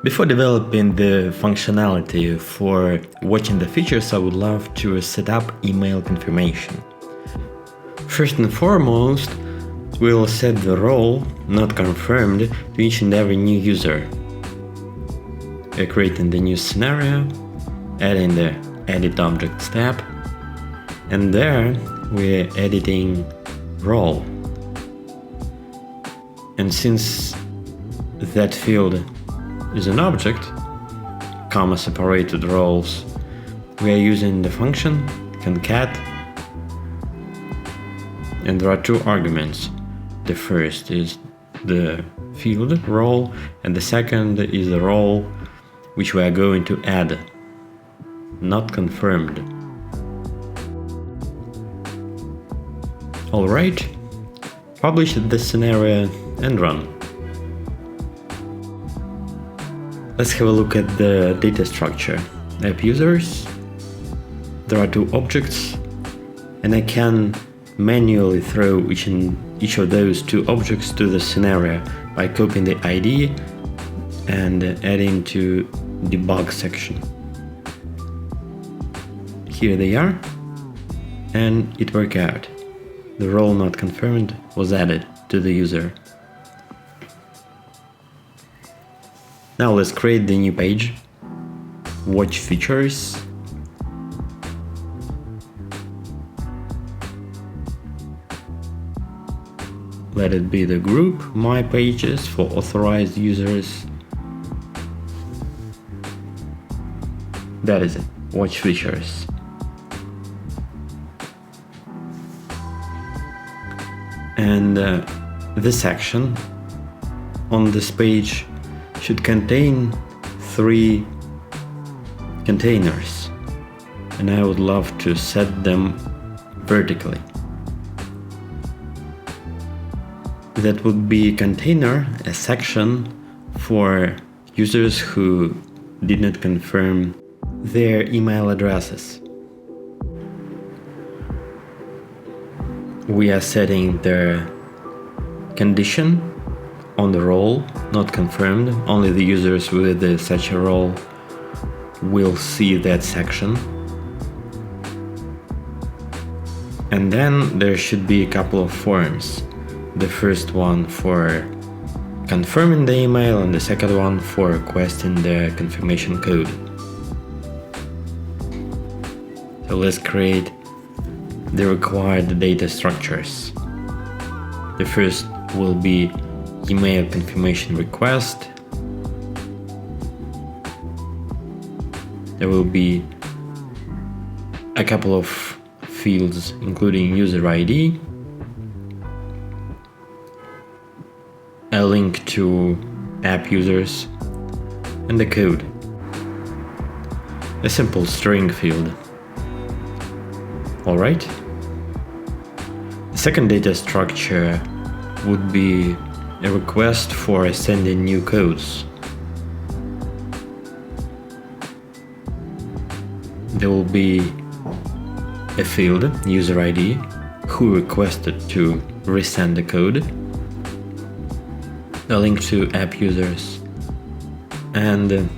Before developing the functionality for watching the features, I would love to set up email confirmation. First and foremost, we'll set the role not confirmed to each and every new user. We're creating the new scenario, adding the Edit Objects tab, and there we're editing role. And since that field is an object, comma-separated roles, we are using the function concat, and there are two arguments. The first is the field role, and the second is the role which we are going to add, not confirmed. Alright, publish this scenario and run. Let's have a look at the data structure. App users, there are two objects, and I can manually throw each of those two objects to the scenario by copying the ID and adding to debug section. Here they are, and it worked out. The role not confirmed was added to the user. Now let's create the new page, watch features, let it be the group My Pages for authorized users. That is it, watch features. And this section on this page should contain 3 containers, and I would love to set them vertically. That would be a container, a section for users who did not confirm their email addresses. We are setting the condition on the role not confirmed. Only the users with such a role will see that section. And then there should be a couple of forms. The first one for confirming the email and the second one for requesting the confirmation code. So let's create the required data structures. The first will be email confirmation request. There will be a couple of fields including user ID, a link to app users, and the code. A simple string field. Alright. The second data structure would be a request for sending new codes. There will be a field, user ID, who requested to resend the code, a link to app users, and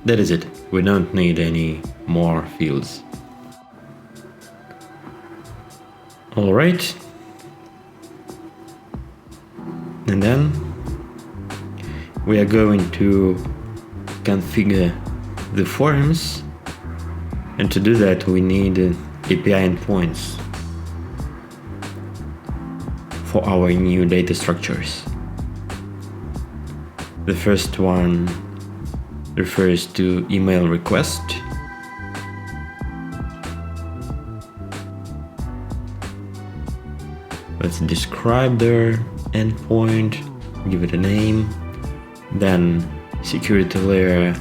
that is it. We don't need any more fields. Alright, and then we are going to configure the forms, and to do that we need API endpoints for our new data structures. The first one refers to email request. Let's describe their endpoint, give it a name. Then security layer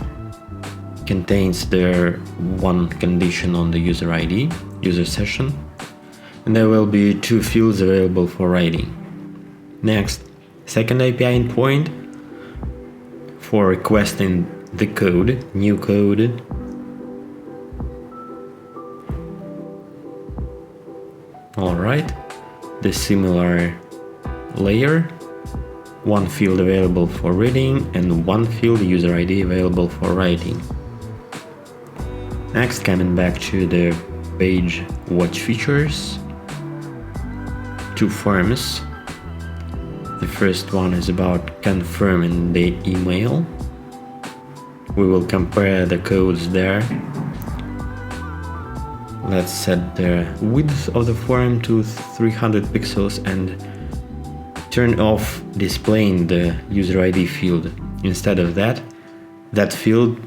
contains their one condition on the user ID, user session, and there will be 2 fields available for writing. Next, second API endpoint for requesting the code, new code. Alright, the similar layer one field available for reading and one field user ID available for writing. Next, coming back to the page watch features, two forms. The first one is about confirming the email. We will compare the codes there. Let's set the width of the form to 300 pixels and turn off displaying the user ID field. Instead of that, that field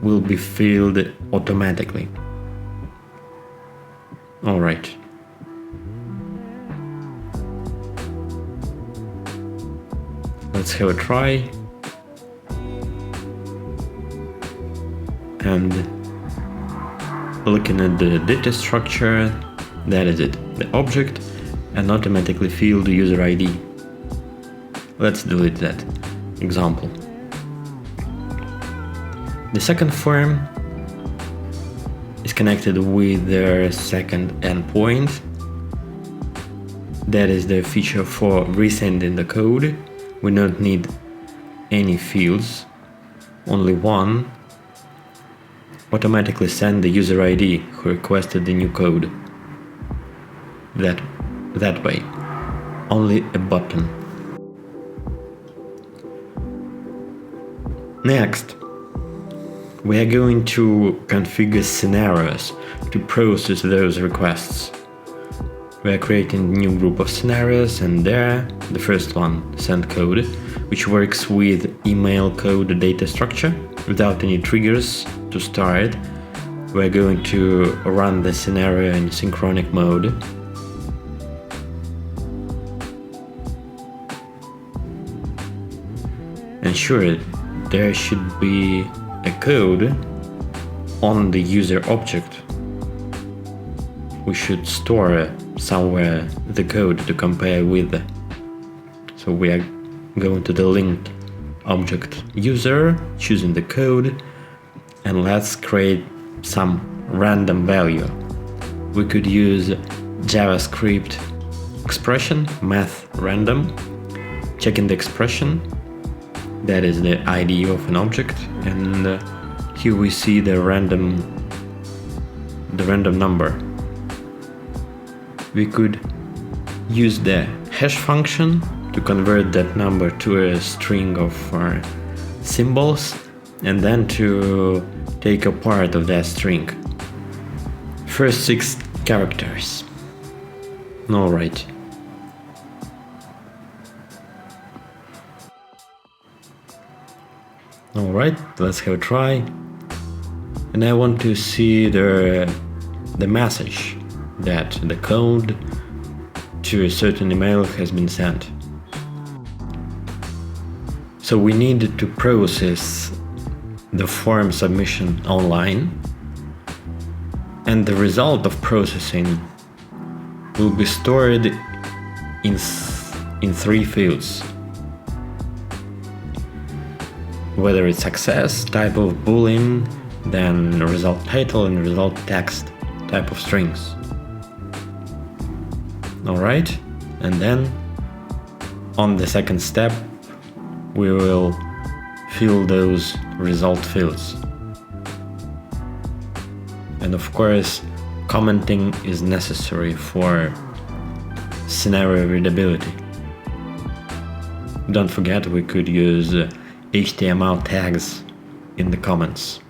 will be filled automatically. Alright. Let's have a try. And looking at the data structure, that is it, the object, and automatically fill the user ID. Let's delete that example. The second form is connected with the second endpoint. That is the feature for resending the code. We don't need any fields, only one. Automatically send the user ID who requested the new code. That way. Only a button. Next, we are going to configure scenarios to process those requests. We are creating a new group of scenarios, and there, the first one, send code, which works with email code data structure without any triggers to start. We're going to run the scenario in synchronic mode. Ensure there should be a code on the user object. We should store somewhere the code to compare with. So we are going to the linked object user, choosing the code, and let's create some random value. We could use JavaScript expression, math random, checking the expression, that is the ID of an object, and here we see the random number. We could use the hash function to convert that number to a string of symbols, and then to take a part of that string. First 6 characters. Alright. Alright, let's have a try. And I want to see the message that the code to a certain email has been sent. So we need to process the form submission online, and the result of processing will be stored in 3 fields. Whether it's success, type of boolean, then result title and result text type of strings. Alright, and then on the second step we will fill those result fields. And of course, commenting is necessary for scenario readability. Don't forget, we could use HTML tags in the comments.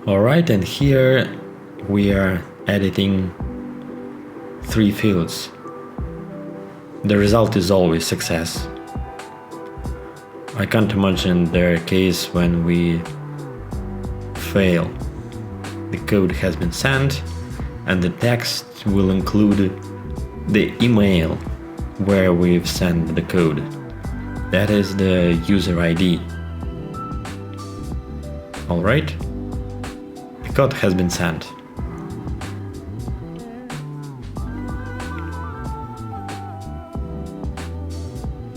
Alright, and here we are editing 3 fields. The result is always success. I can't imagine their case when we fail. The code has been sent, and the text will include the email where we've sent the code. That is the user ID. Alright? The code has been sent.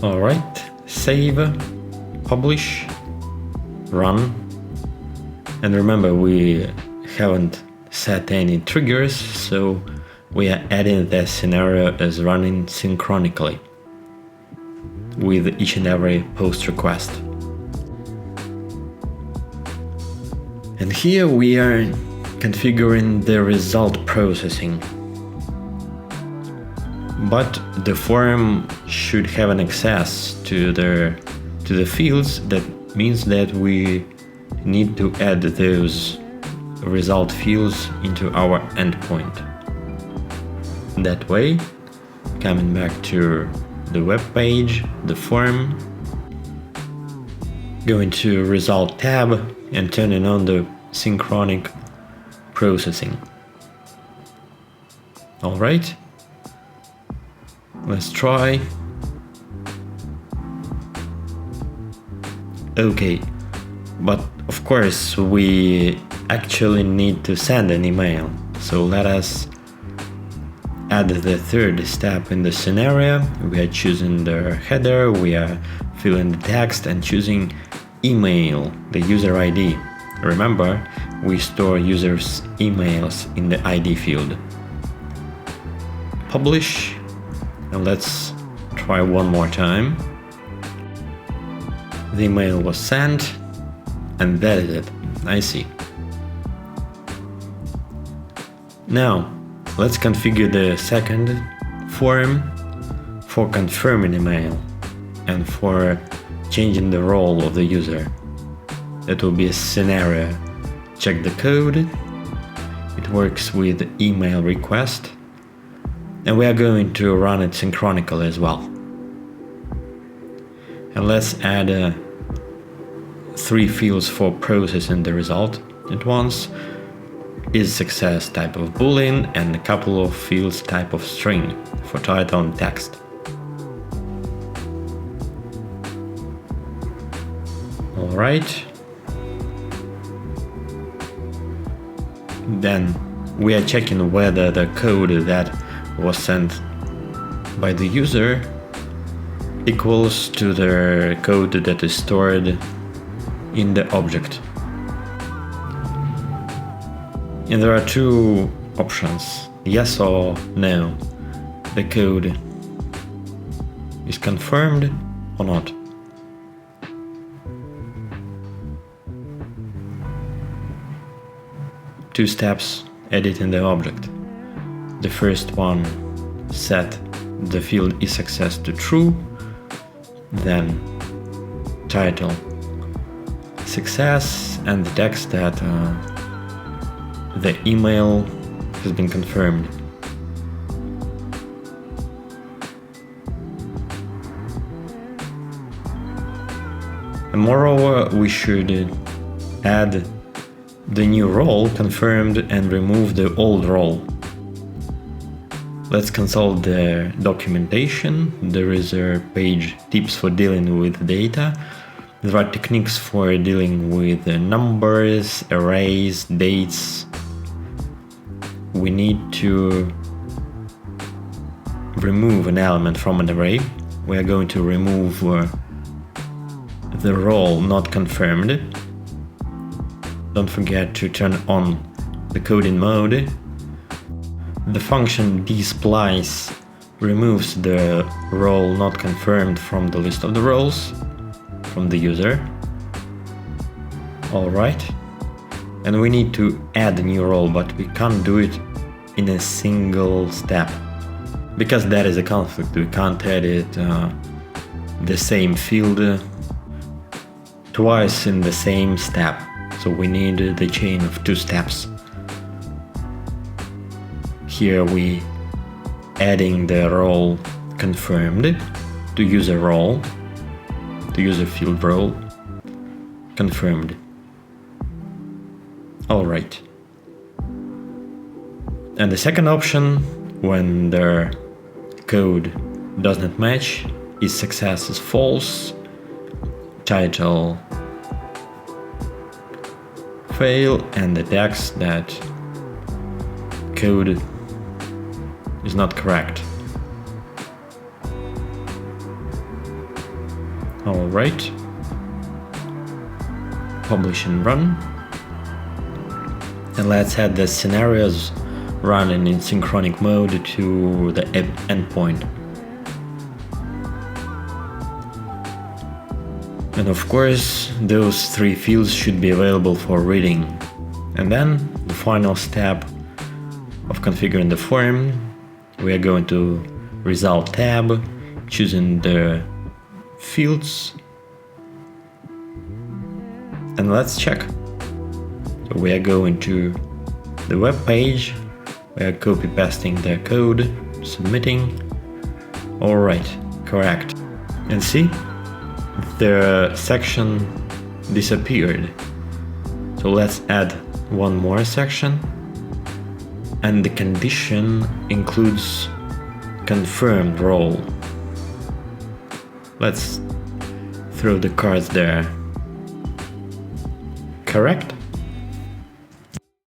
Alright, save, publish, run. And remember, we haven't set any triggers, so we are adding the scenario as running synchronically. with each and every post request. And here we are configuring the result processing. But the form should have an access to the fields. That means that we need to add those result fields into our endpoint. That way, coming back to the web page, the form, going to Result tab and turning on the synchronic processing. Alright, let's try. Okay, but of course we actually need to send an email, so let us add the third step in the scenario. We are choosing the header, we are filling the text and choosing email, the user ID. Remember, we store users' emails in the ID field. Publish, and let's try one more time. The email was sent, and that is it. I see. Now, let's configure the second form for confirming email and for changing the role of the user. That will be a scenario. Check the code. It works with email request, and we are going to run it synchronically as well. And let's add 3 fields for processing the result at once. Is success type of boolean and a couple of fields type of string for title and text. Alright. Then we are checking whether the code that was sent by the user equals to the code that is stored in the object. And there are 2 options, yes or no. The code is confirmed or not. Two steps editing the object. The first one, set the field is success to true, then title success and the text that the email has been confirmed. And moreover, we should add the new role confirmed and remove the old role. Let's consult the documentation. There is a page tips for dealing with data. There are techniques for dealing with numbers, arrays, dates. We need to remove an element from an array. We are going to remove the role not confirmed. Don't forget to turn on the coding mode. The function dsplice removes the role not confirmed from the list of the roles from the user. Alright. And we need to add a new role, but we can't do it in a single step, because that is a conflict. We can't edit the same field twice in the same step. So we need the chain of 2 steps. Here we adding the role confirmed to user role, to user field role, confirmed. Alright. And the second option, when the code does not match, is success is false, title fail, and the text that code is not correct. Alright. Publish and run. And let's add the scenarios running in synchronic mode to the endpoint. And of course, those 3 fields should be available for reading. And then the final step of configuring the form, we are going to Result tab, choosing the fields, and let's check. So we are going to the web page, we are copy pasting the code, submitting. Alright, correct. And see, the section disappeared. So let's add one more section, and the condition includes confirmed role. Let's throw the cards there. Correct?